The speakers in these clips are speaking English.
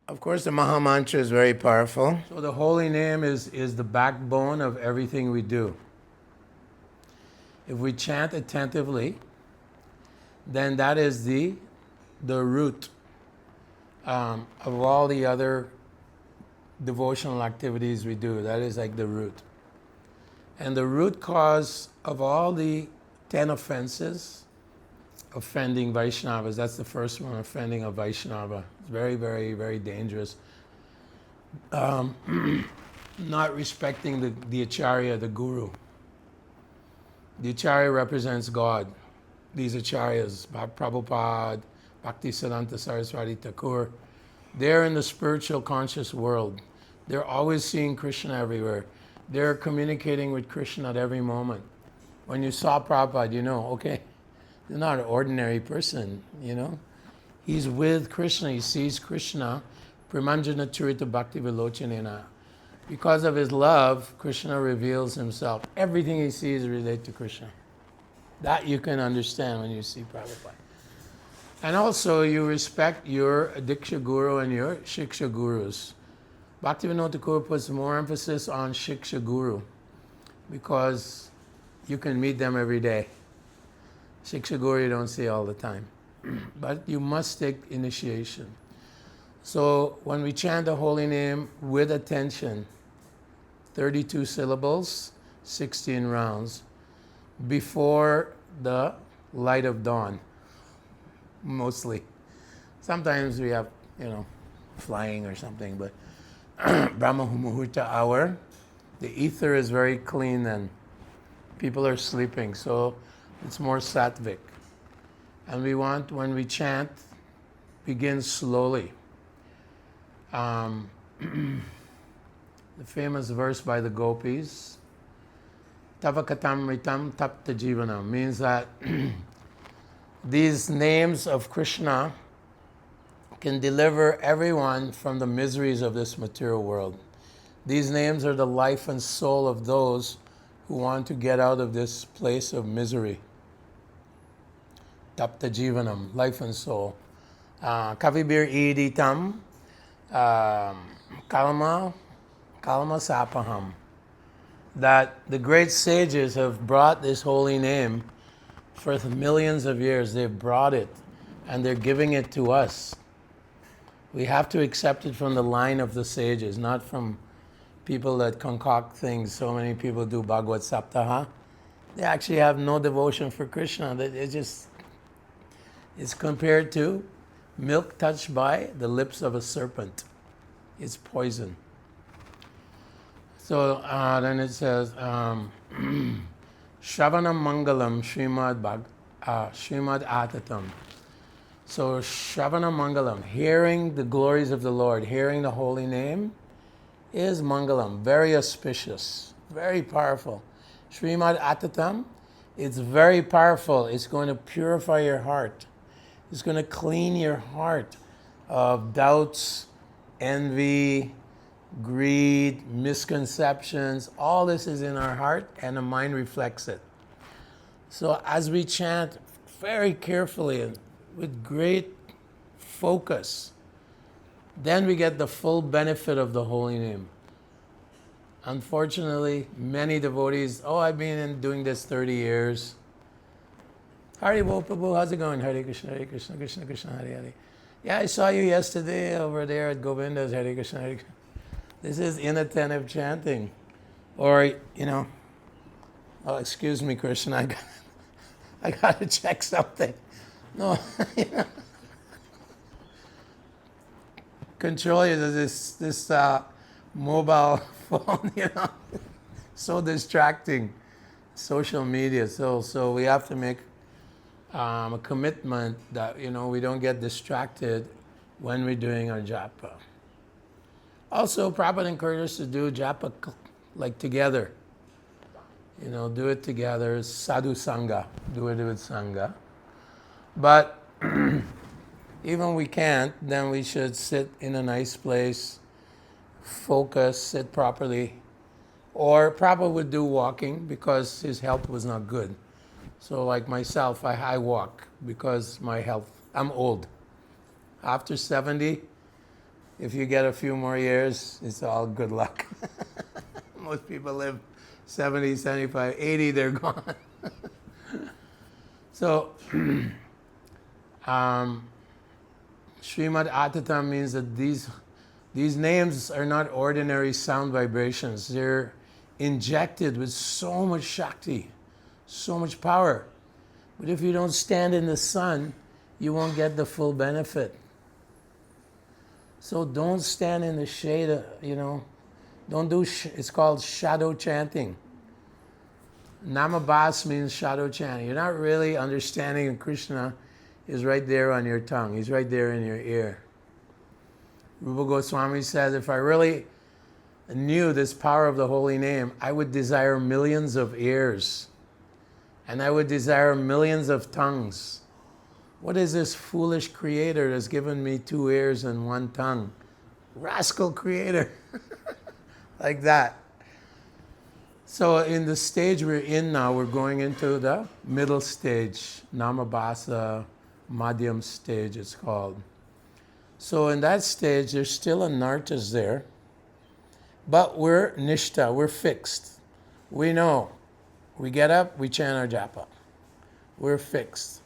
Of course, the Maha Mantra is very powerful. So the holy name is the backbone of everything we do. If we chant attentively, then that is the root of all the other devotional activities we do. That is like the root. And the root cause of all the 10 offenses, offending Vaishnavas, that's the first one, offending a Vaishnava. It's very, very, very dangerous. Not respecting the Acharya, the Guru. The Acharya represents God. These Acharyas, Prabhupada, Bhakti Siddhanta Saraswati Thakur, they're in the spiritual conscious world. They're always seeing Krishna everywhere. They're communicating with Krishna at every moment. When you saw Prabhupada, you know, okay, he's not an ordinary person, you know. He's with Krishna, he sees Krishna, Pramanjana Churita Bhakti Vilochanena. Because of his love, Krishna reveals himself. Everything he sees relates to Krishna. That you can understand when you see Prabhupada. And also you respect your Diksha Guru and your Shiksha Gurus. Bhaktivinoda Thakur puts more emphasis on Shiksha Guru because you can meet them every day. Shiksha Guru you don't see all the time. But you must take initiation. So when we chant the holy name with attention, 32 syllables, 16 rounds, before the light of dawn, mostly. Sometimes we have, you know, flying or something, but Brahma Muhurta hour, the ether is very clean and people are sleeping, so it's more sattvic. And we want, when we chant, begin slowly. The famous verse by the gopis, Tavakatamritam tapta jivanam, means that these names of Krishna can deliver everyone from the miseries of this material world. These names are the life and soul of those who want to get out of this place of misery. Tapta jivanam, life and soul. Kavibir iditam, kalma sapaham. That the great sages have brought this holy name for millions of years. They've brought it and they're giving it to us. We have to accept it from the line of the sages, not from people that concoct things. So many people do Bhagavad Saptaha. They actually have no devotion for Krishna. It's compared to milk touched by the lips of a serpent. It's poison. So then it says, Shravanam Mangalam Srimad Atatam. So Shravana Mangalam, hearing the glories of the Lord, hearing the holy name, is Mangalam, very auspicious, very powerful. Srimad Atatam, it's very powerful. It's going to purify your heart. It's going to clean your heart of doubts, envy, greed, misconceptions. All this is in our heart and the mind reflects it. So as we chant very carefully and with great focus, then we get the full benefit of the holy name. Unfortunately, many devotees, I've been doing this 30 years. Hare Bo Prabhu, how's it going? Hare Krishna, Krishna Krishna, Hare Hare. Yeah, I saw you yesterday over there at Govinda's, Hare Krishna, Hare Krishna. This is inattentive chanting. Or, excuse me, Krishna, I got to check something. No, control this mobile phone, so distracting. Social media, so we have to make a commitment that we don't get distracted when we're doing our japa. Also, Prabhupada encourages us to do japa like together. Do it together. Sadhu Sangha, do it with Sangha. But even we can't, then we should sit in a nice place, focus, sit properly. Or Prabhupada would do walking because his health was not good. So like myself, I walk because my health, I'm old. After 70, If you get a few more years, it's all good luck. Most people live 70, 75, 80, they're gone. So, Srimad Atatam means that these names are not ordinary sound vibrations. They're injected with so much Shakti, so much power. But if you don't stand in the sun, you won't get the full benefit. So don't stand in the shade, Don't do, it's called shadow chanting. Namabhas means shadow chanting. You're not really understanding Krishna is right there on your tongue. He's right there in your ear. Rupa Goswami says, if I really knew this power of the holy name, I would desire millions of ears. And I would desire millions of tongues. What is this foolish creator that's given me 2 ears and 1 tongue? Rascal creator. Like that. So in the stage we're in now, we're going into the middle stage, Namabhasa, Madhyam stage it's called. So in that stage, there's still a nartas there, but we're nishta, we're fixed. We know. We get up, we chant our japa. We're fixed.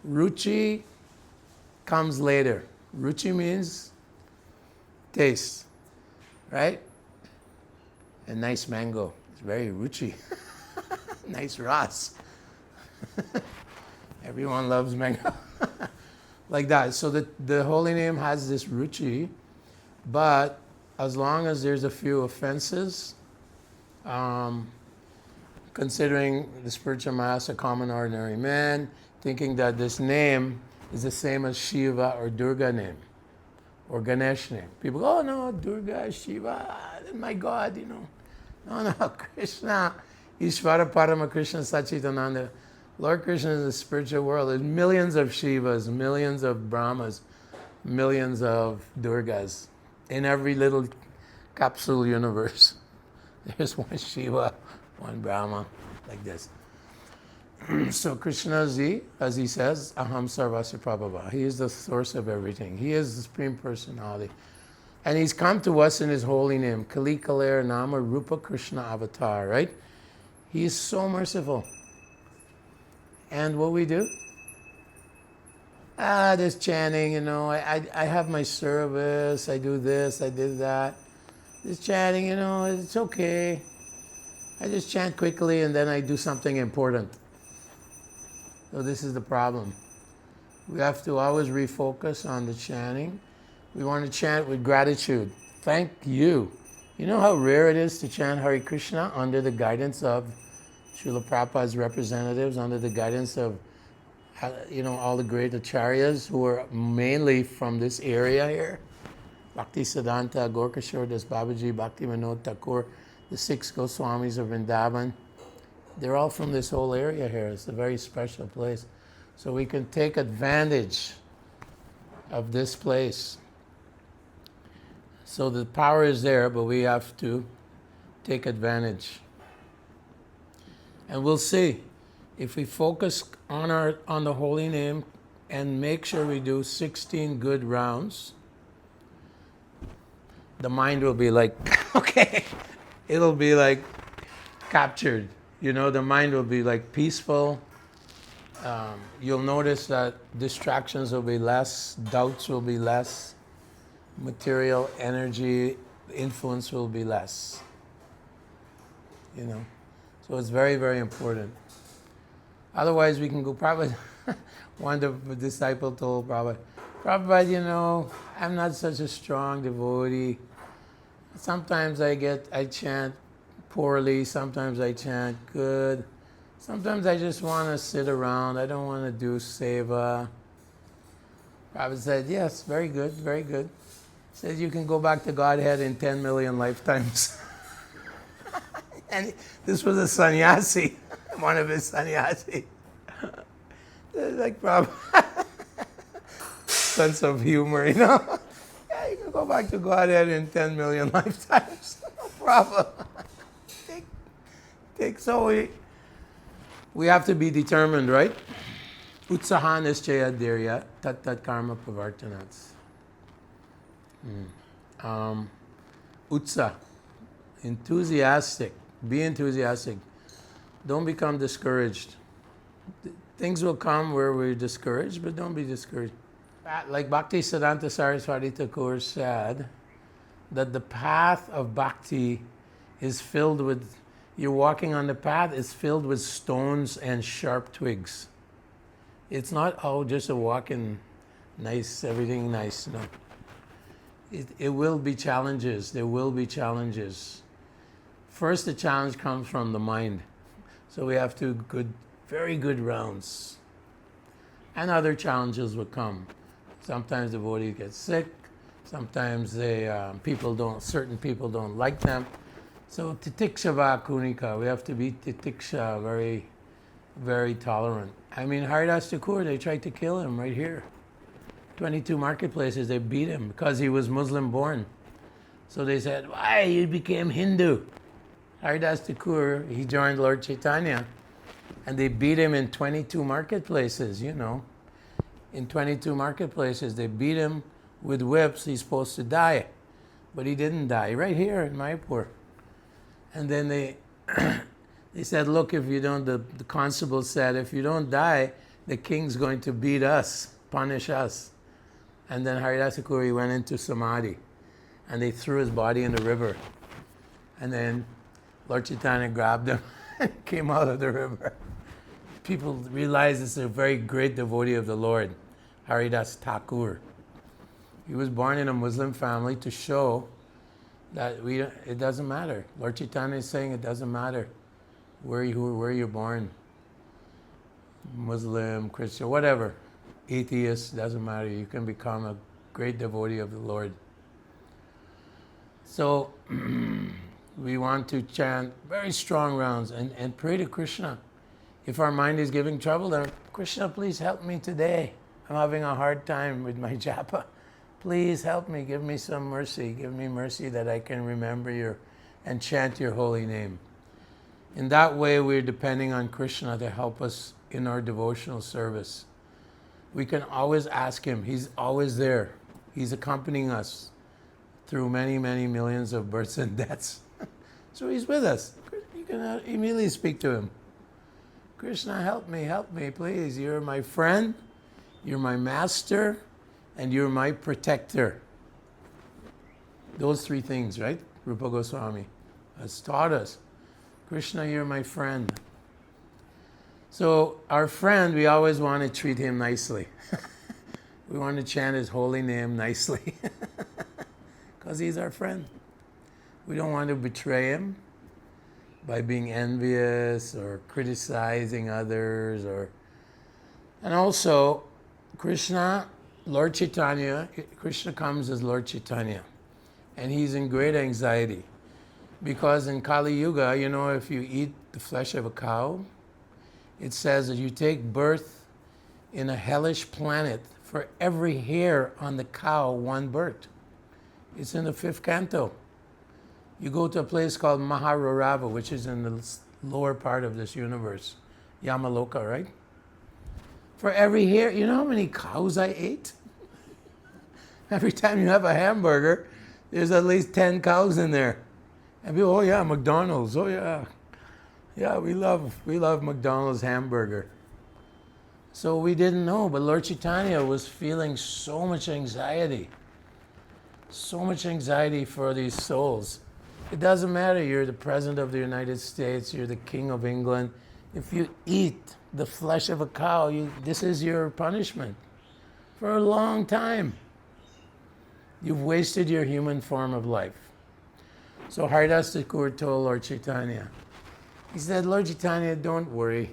Ruchi comes later. Ruchi means taste, right? A nice mango. It's very ruchi. Nice ras. Everyone loves mango. Like that. So the holy name has this ruchi, but as long as there's a few offenses, considering the spiritual mass a common ordinary man, thinking that this name is the same as Shiva or Durga name or Ganesh name. People go, oh no, Durga, Shiva, my God, No, Krishna, Ishvara Parama Krishna Sachitananda. Lord Krishna in the spiritual world, there's millions of Shivas, millions of Brahmas, millions of Durgas in every little capsule universe. There's one Shiva, one Brahma, like this. So Krishna is as he says, Aham Sarvasya Prabhava. He is the source of everything. He is the Supreme Personality. And he's come to us in his holy name, Kali Kaler Nama Rupa Krishna Avatar, right? He is so merciful. And what we do? There's chanting, I have my service, I do this, I did that. This chanting, it's okay. I just chant quickly and then I do something important. So this is the problem. We have to always refocus on the chanting. We want to chant with gratitude. Thank you. You know how rare it is to chant Hare Krishna under the guidance of Śrīla Prabhupāda's representatives, under the guidance of all the great acharyas who are mainly from this area here. Bhakti Siddhanta, Gorkashore Das Babaji, Bhakti Vinod Thakur, the 6 Goswamis of Vrindavan. They're all from this whole area here. It's a very special place. So we can take advantage of this place. So the power is there, but we have to take advantage. And we'll see. If we focus on the holy name and make sure we do 16 good rounds, the mind will be like, okay, it'll be like captured. The mind will be like peaceful. You'll notice that distractions will be less, doubts will be less, material energy influence will be less. So it's very, very important. Otherwise, we can go. Prabhupada, one of the disciple told Prabhupada, I'm not such a strong devotee. Sometimes I chant poorly, sometimes I chant good. Sometimes I just want to sit around. I don't want to do seva. Prabhupada said, yes, very good, very good. Said you can go back to Godhead in 10 million lifetimes. And this was a sannyasi, one of his sannyasi. Like Prabhupada, sense of humor, Yeah, you can go back to Godhead in 10 million lifetimes. No problem. So we have to be determined, right? Utsahan ischaya dhirya tat karma pavartanats. Utsa, enthusiastic. Be enthusiastic. Don't become discouraged. Things will come where we're discouraged, but don't be discouraged. Like Bhakti Siddhanta Saraswati Thakur said, that the path of bhakti is filled with, you're walking on the path, is filled with stones and sharp twigs. It's not, oh, just a walking, nice, everything nice. No. It will be challenges. There will be challenges. First, the challenge comes from the mind. So we have two very good rounds. And other challenges will come. Sometimes the devotee gets sick. Sometimes certain people don't like them. So titiksha va kunika, we have to be titiksha, very, very tolerant. I mean, Haridas Thakur, they tried to kill him right here. 22 marketplaces, they beat him because he was Muslim born. So they said, why, you became Hindu. Haridas Thakur, he joined Lord Chaitanya, and they beat him in 22 marketplaces, you know. In 22 marketplaces, they beat him with whips. He's supposed to die, but he didn't die, right here in Mayapur. And then they said, look, if you don't, the constable said, if you don't die, the king's going to beat us, punish us. And then Haridas Thakur, he went into Samadhi, and they threw his body in the river. And then Lord Chaitanya grabbed him and came out of the river. People realize this is a very great devotee of the Lord, Haridas Thakur. He was born in a Muslim family to show that it doesn't matter. Lord Chaitanya is saying it doesn't matter where you're born. Muslim, Christian, whatever. Atheist, doesn't matter. You can become a great devotee of the Lord. So we want to chant very strong rounds and pray to Krishna. If our mind is giving trouble, then Krishna, please help me today. I'm having a hard time with my japa. Please help me, give me some mercy. Give me mercy that I can remember and chant your holy name. In that way, we're depending on Krishna to help us in our devotional service. We can always ask him. He's always there. He's accompanying us through many, many millions of births and deaths. So he's with us. You can immediately speak to him. Krishna, help me, please. You're my friend, you're my master, and you're my protector. Those three things, right? Rupa Goswami has taught us. Krishna, you're my friend. So our friend, we always want to treat him nicely. We want to chant his holy name nicely because he's our friend. We don't want to betray him by being envious or criticizing others. And also, Krishna, Lord Chaitanya, Krishna comes as Lord Chaitanya, and he's in great anxiety because in Kali Yuga, you know, if you eat the flesh of a cow, it says that you take birth in a hellish planet. For every hair on the cow, one birth. It's in the 5th canto. You go to a place called Mahararava, which is in the lower part of this universe, Yamaloka, right? For every hair, you know how many cows I ate? Every time you have a hamburger, there's at least 10 cows in there. And people, oh yeah, McDonald's, oh yeah. Yeah, we love McDonald's hamburger. So we didn't know, but Lord Chaitanya was feeling so much anxiety for these souls. It doesn't matter, you're the President of the United States, you're the King of England. If you eat the flesh of a cow, this is your punishment for a long time. You've wasted your human form of life. So Haridas Thakur told Lord Chaitanya, he said, Lord Chaitanya, don't worry.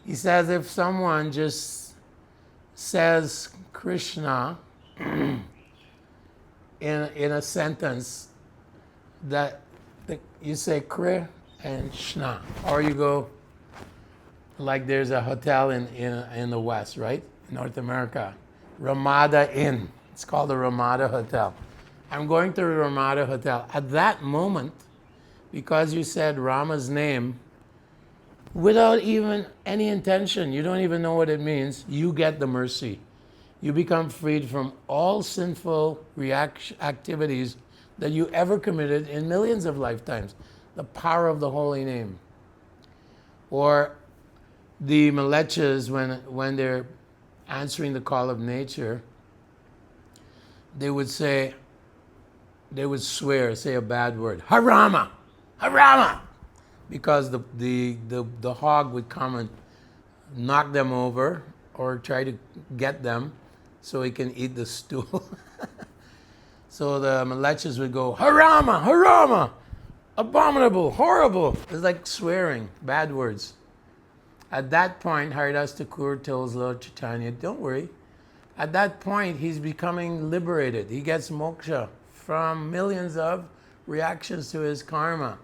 He says, if someone just says Krishna in a sentence, that you say Kri and Shna, or you go, like there's a hotel in the West, right? In North America, Ramada Inn. It's called the Ramada Hotel. I'm going to the Ramada Hotel. At that moment, because you said Rama's name, without even any intention, you don't even know what it means, you get the mercy. you become freed from all sinful activities that you ever committed in millions of lifetimes. The power of the holy name. Or the malechas, when they're answering the call of nature, they would swear, say a bad word, harama, harama, because the hog would come and knock them over or try to get them so he can eat the stool. So the malechas would go, harama, harama, abominable, horrible. It's like swearing, bad words. At that point, Haridas Thakur tells Lord Chaitanya, don't worry. At that point, he's becoming liberated. He gets moksha from millions of reactions to his karma.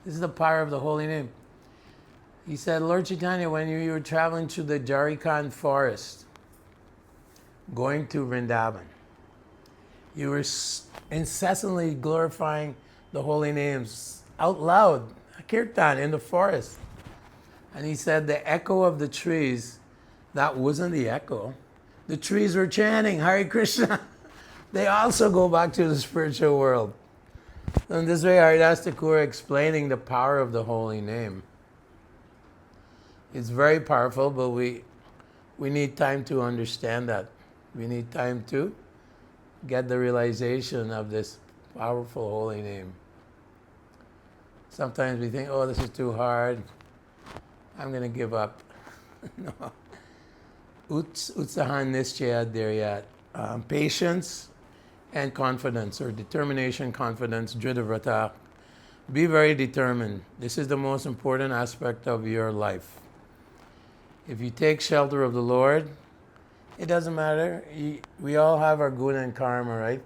This is the power of the holy name. He said, Lord Chaitanya, when you were traveling through the Jharkhand forest, going to Vrindavan, you were incessantly glorifying the holy names out loud, kirtan in the forest. And he said the echo of the trees, that wasn't the echo. The trees were chanting Hare Krishna. They also go back to the spiritual world. So in this way, Haridas Thakur explaining the power of the holy name. It's very powerful, but we need time to understand that. We need time to get the realization of this powerful holy name. Sometimes we think, oh, this is too hard. I'm going to give up. No. Utsahan nischaya dharyat. Patience and confidence, or determination, confidence, dridhavrata. Be very determined. This is the most important aspect of your life. If you take shelter of the Lord, it doesn't matter. We all have our guna and karma, right?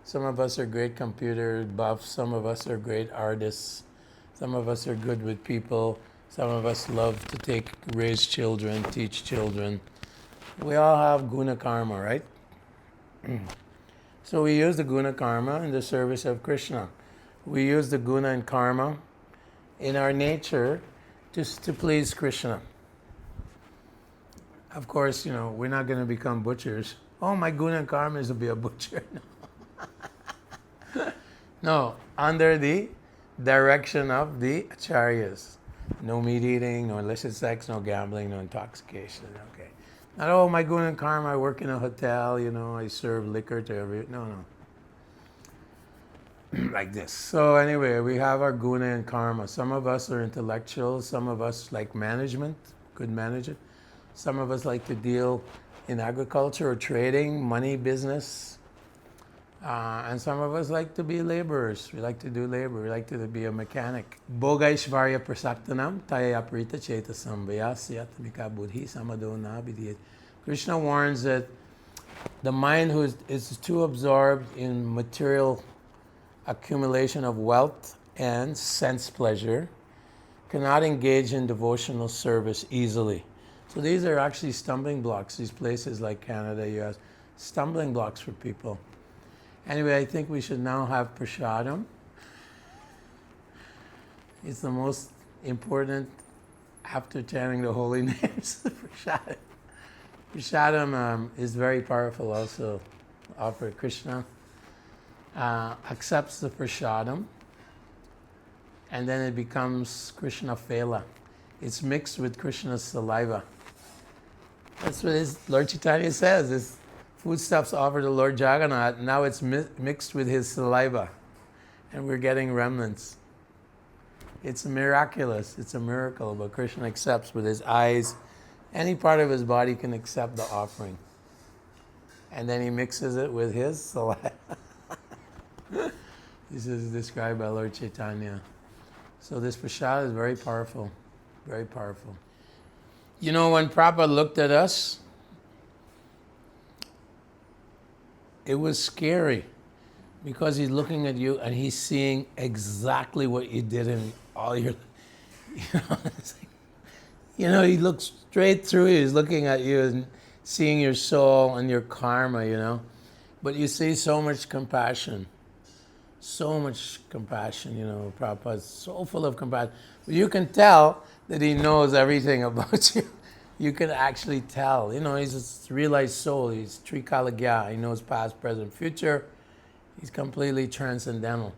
Some of us are great computer buffs. Some of us are great artists. Some of us are good with people. Some of us love to raise children, teach children. We all have guna karma, right? So we use the guna karma in the service of Krishna. We use the guna and karma in our nature just to please Krishna. Of course, we're not going to become butchers. Oh, my guna and karma is to be a butcher. No. No, under the direction of the acharyas. No meat eating, no illicit sex, no gambling, no intoxication. Okay. Not, oh, my guna and karma, I work in a hotel, I serve liquor to every... No. Like this. So anyway, we have our guna and karma. Some of us are intellectuals. Some of us like management, good manager. Some of us like to deal in agriculture or trading, money, business. And some of us like to be laborers. We like to do labor. We like to be a mechanic. Bhogaishvarya prasaktanam taya aprita cheta sambhaya syatmika buddhi samado na vidiyat. Krishna warns that the mind who is too absorbed in material accumulation of wealth and sense pleasure cannot engage in devotional service easily. So these are actually stumbling blocks. These places like Canada, US, stumbling blocks for people. Anyway, I think we should now have prasadam. It's the most important after chanting the holy names. Prasadam. Prasadam is very powerful also. Offered Krishna accepts the prasadam, and then it becomes Krishna phela. It's mixed with Krishna's saliva. That's what Lord Chaitanya says. This foodstuffs offered to Lord Jagannath, now it's mixed with his saliva, and we're getting remnants. It's miraculous. It's a miracle, but Krishna accepts with his eyes. Any part of his body can accept the offering. And then he mixes it with his saliva. This is described by Lord Chaitanya. So this prasad is very powerful, very powerful. When Prabhupada looked at us, it was scary because he's looking at you and he's seeing exactly what you did in all your, he looks straight through you. He's looking at you and seeing your soul and your karma, But you see so much compassion. So much compassion, Prabhupada's so full of compassion. But you can tell that he knows everything about you. you can actually tell. You know, he's a realized soul. He's Trikalagya. He knows past, present, future. He's completely transcendental.